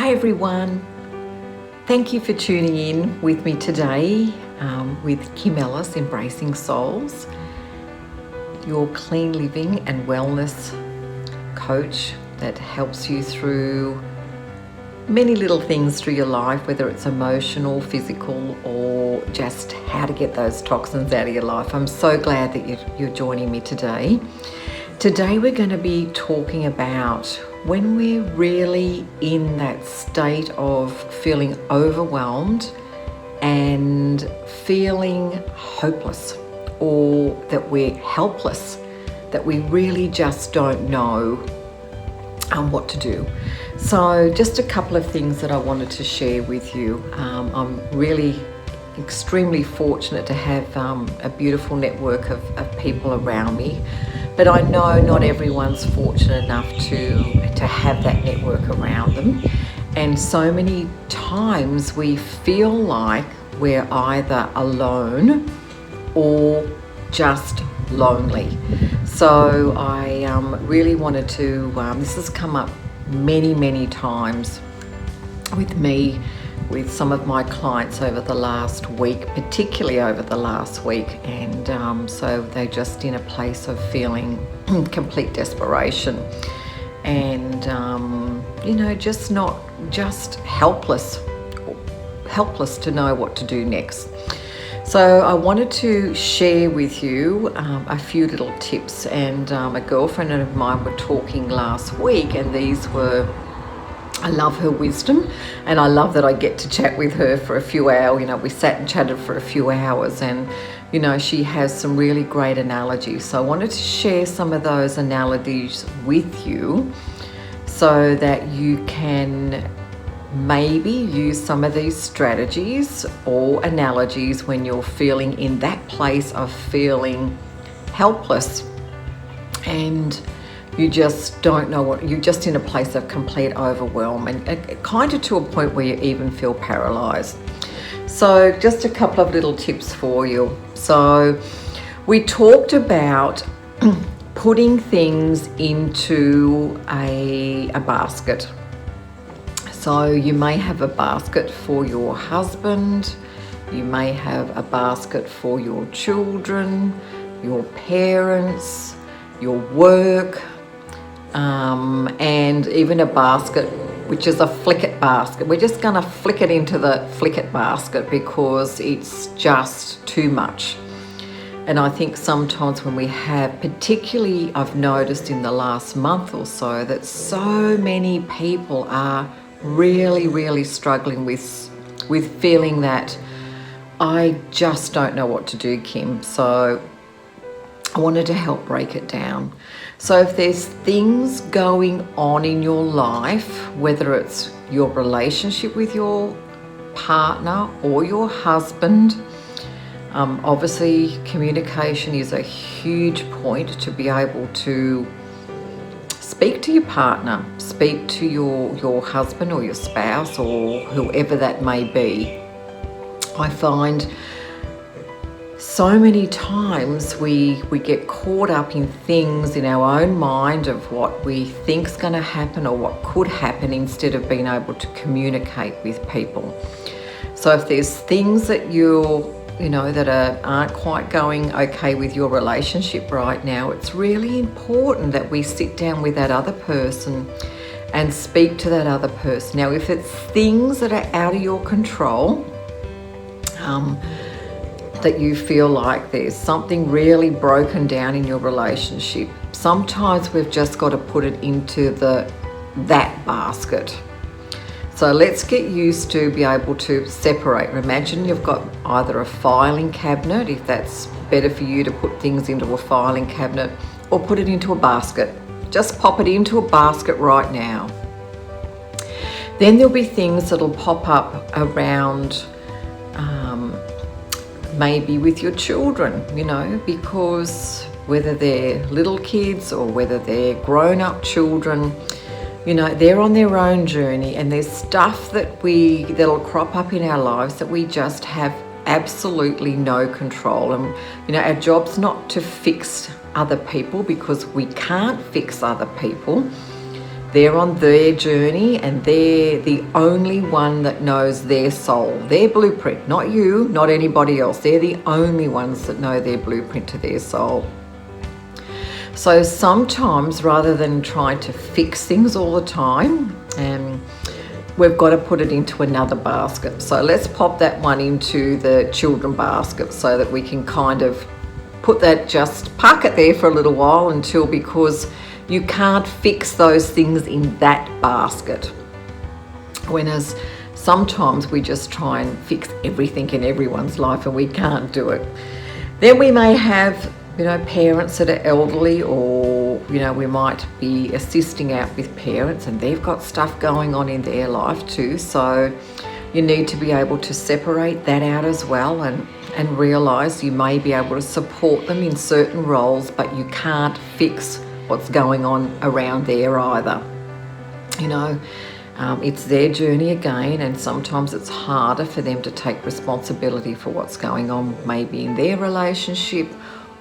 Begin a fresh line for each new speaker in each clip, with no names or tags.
Hi everyone, thank you for tuning in with me today with Kim Ellis, Embracing Souls, your clean living and wellness coach that helps you through many little things through your life, whether it's emotional, physical, or just how to get those toxins out of your life. I'm so glad that you're joining me today. Today we're going to be talking about when we're really in that state of feeling overwhelmed and feeling hopeless, or that we're helpless, that we really just don't know what to do. So just a couple of things that I wanted to share with you. I'm really extremely fortunate to have a beautiful network of people around me, but I know not everyone's fortunate enough to have that network around them, and so many times we feel like we're either alone or just lonely. So I really wanted to, this has come up many times with me, with some of my clients over the last week, particularly over the last week, and so they're just in a place of feeling complete desperation and just helpless to know what to do next. So I wanted to share with you a few little tips, and a girlfriend of mine were talking last week, and these were, I love her wisdom, and I love that I get to chat with her for a few hours. We sat and chatted for a few hours, and she has some really great analogies. So I wanted to share some of those analogies with you so that you can maybe use some of these strategies or analogies when you're feeling in that place of feeling helpless and you just don't know you're just in a place of complete overwhelm, and kind of to a point where you even feel paralyzed. So just a couple of little tips for you. So we talked about putting things into a basket. So you may have a basket for your husband, you may have a basket for your children, your parents, your work, and even a basket which is a flick it basket. We're just going to flick it into the flick it basket because it's just too much. And I think sometimes when we have, particularly I've noticed in the last month or so, that so many people are really struggling with feeling that I just don't know what to do, Kim. So I wanted to help break it down. So if there's things going on in your life, whether it's your relationship with your partner or your husband, obviously communication is a huge point to be able to speak to your partner, speak to your husband or your spouse or whoever that may be. I find so many times we get caught up in things in our own mind of what we think's going to happen or what could happen, instead of being able to communicate with people. So if there's things that that aren't quite going okay with your relationship right now, it's really important that we sit down with that other person and speak to that other person. Now, if it's things that are out of your control, that you feel like there's something really broken down in your relationship, sometimes we've just got to put it into that basket. So let's get used to be able to separate. Imagine you've got either a filing cabinet, if that's better for you to put things into a filing cabinet, or put it into a basket. Just pop it into a basket right now. Then there'll be things that'll pop up around, maybe with your children, because whether they're little kids or whether they're grown-up children, they're on their own journey, and there's stuff that'll crop up in our lives that we just have absolutely no control. And our job's not to fix other people, because we can't fix other people. They're on their journey, and they're the only one that knows their soul, their blueprint, not you, not anybody else. They're the only ones that know their blueprint to their soul. So sometimes, rather than trying to fix things all the time, we've got to put it into another basket. So let's pop that one into the children basket so that we can kind of put that, just park it there for a little while until, because you can't fix those things in that basket. Whereas sometimes we just try and fix everything in everyone's life, and we can't do it. Then we may have, parents that are elderly, or, we might be assisting out with parents and they've got stuff going on in their life too. So you need to be able to separate that out as well, and realize you may be able to support them in certain roles, but you can't fix what's going on around there either. It's their journey again, and sometimes it's harder for them to take responsibility for what's going on, maybe in their relationship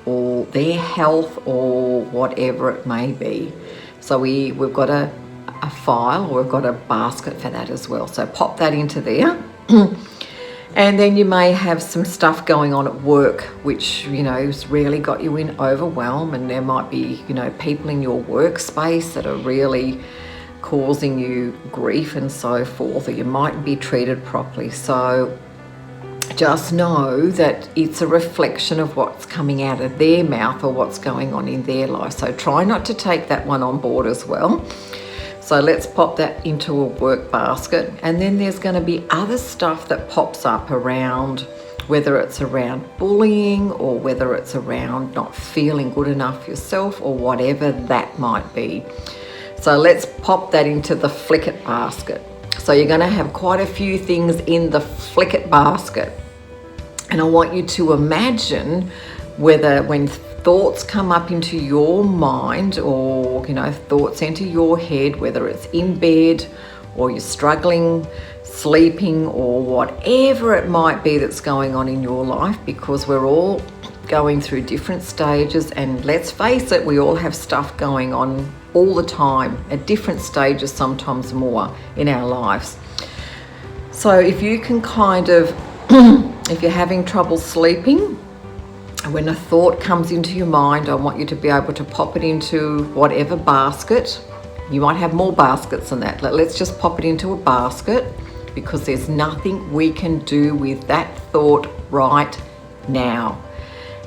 or their health or whatever it may be. So we've got a file, or we've got a basket for that as well. So pop that into there. And then you may have some stuff going on at work, which, has really got you in overwhelm. And there might be, people in your workspace that are really causing you grief and so forth, or you mightn't be treated properly. So just know that it's a reflection of what's coming out of their mouth or what's going on in their life. So try not to take that one on board as well. So let's pop that into a work basket. And then there's going to be other stuff that pops up around, whether it's around bullying or whether it's around not feeling good enough yourself, or whatever that might be. So let's pop that into the flick it basket. So you're going to have quite a few things in the flick it basket. And I want you to imagine whether, when thoughts come up into your mind, or thoughts enter your head, whether it's in bed or you're struggling sleeping or whatever it might be that's going on in your life, because we're all going through different stages, and let's face it, we all have stuff going on all the time at different stages, sometimes more in our lives. So if you can kind of if you're having trouble sleeping, when a thought comes into your mind, I want you to be able to pop it into whatever basket. You might have more baskets than that. Let's just pop it into a basket, because there's nothing we can do with that thought right now.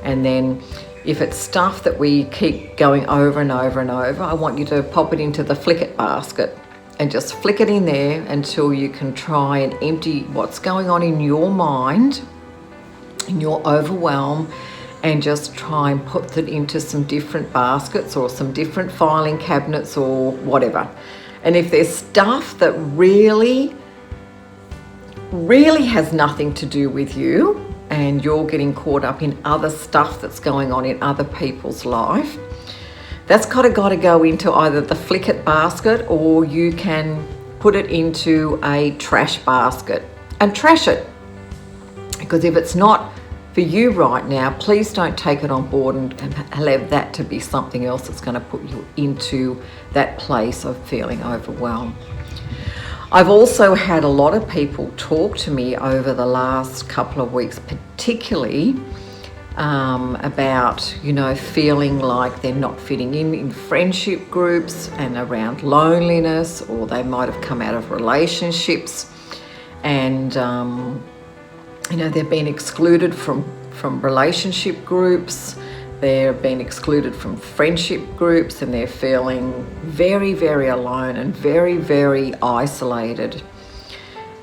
And then if it's stuff that we keep going over and over and over, I want you to pop it into the flick it basket and just flick it in there until you can try and empty what's going on in your mind, in your overwhelm, and just try and put it into some different baskets or some different filing cabinets or whatever. And if there's stuff that really has nothing to do with you, and you're getting caught up in other stuff that's going on in other people's life, that's kind of got to go into either the flick it basket, or you can put it into a trash basket and trash it. Because if it's not for you right now, please don't take it on board and allow that to be something else that's going to put you into that place of feeling overwhelmed. I've also had a lot of people talk to me over the last couple of weeks, particularly about, feeling like they're not fitting in friendship groups, and around loneliness, or they might have come out of relationships and, they've been excluded from relationship groups. They've been excluded from friendship groups, and they're feeling very, very alone and very, very isolated.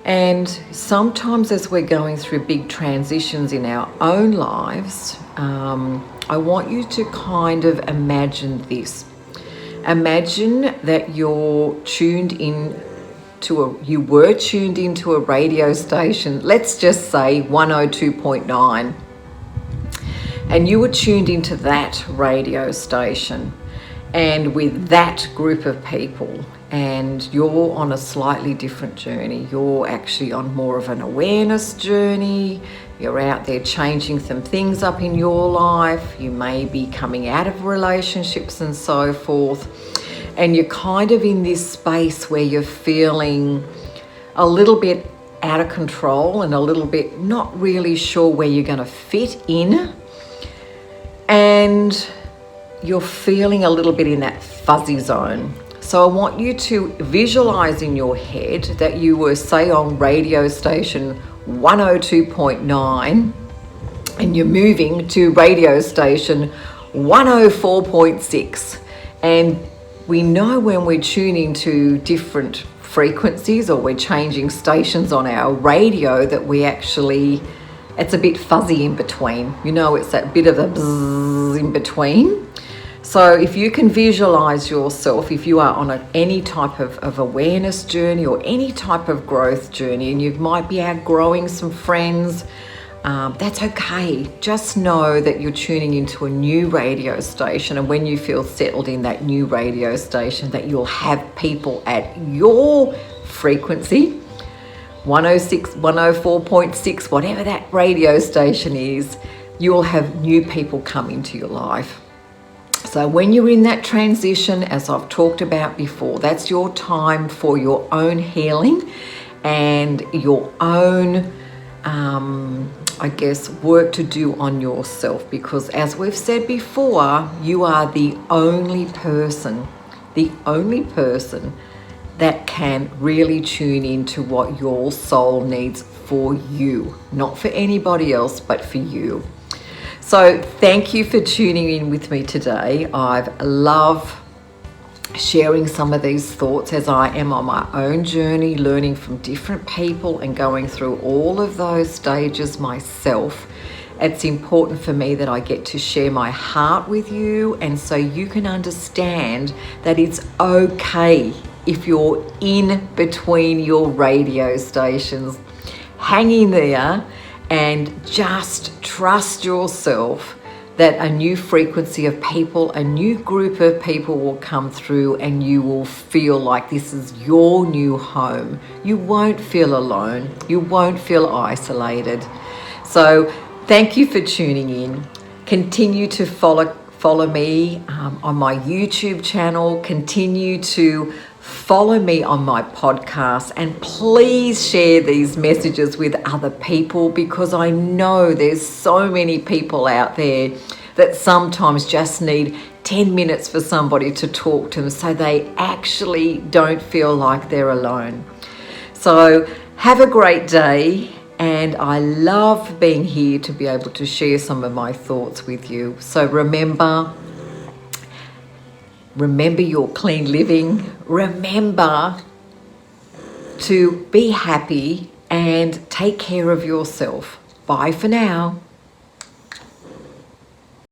And sometimes as we're going through big transitions in our own lives, I want you to kind of imagine this. Imagine that you were tuned into a radio station, let's just say 102.9. And you were tuned into that radio station, and with that group of people, and you're on a slightly different journey. You're actually on more of an awareness journey. You're out there changing some things up in your life. You may be coming out of relationships and so forth. and you're kind of in this space where you're feeling a little bit out of control and a little bit not really sure where you're going to fit in, and you're feeling a little bit in that fuzzy zone. So I want you to visualize in your head that you were, say, on radio station 102.9 and you're moving to radio station 104.6. And we know when we're tuning to different frequencies or we're changing stations on our radio that we actually, it's a bit fuzzy in between. You know, it's that bit of a bzzz in between. So if you can visualize yourself, if you are on any type of awareness journey or any type of growth journey, and you might be outgrowing some friends, that's okay. Just know that you're tuning into a new radio station, and when you feel settled in that new radio station, that you'll have people at your frequency, 106, 104.6, whatever that radio station is, you'll have new people come into your life. So when you're in that transition, as I've talked about before, that's your time for your own healing and your own, work to do on yourself. Because as we've said before, you are the only person that can really tune into what your soul needs for you. Not for anybody else, but for you. So thank you for tuning in with me today. I've loved sharing some of these thoughts as I am on my own journey, learning from different people and going through all of those stages myself. It's important for me that I get to share my heart with you, and so you can understand that it's okay if you're in between your radio stations. Hang in there and just trust yourself that a new frequency of people, a new group of people will come through, and you will feel like this is your new home. You won't feel alone. You won't feel isolated. So thank you for tuning in. Continue to follow me on my YouTube channel. Continue to follow me on my podcast, and please share these messages with other people, because I know there's so many people out there that sometimes just need 10 minutes for somebody to talk to them so they actually don't feel like they're alone. So have a great day, and I love being here to be able to share some of my thoughts with you. So remember your clean living. Remember to be happy and take care of yourself. Bye for now.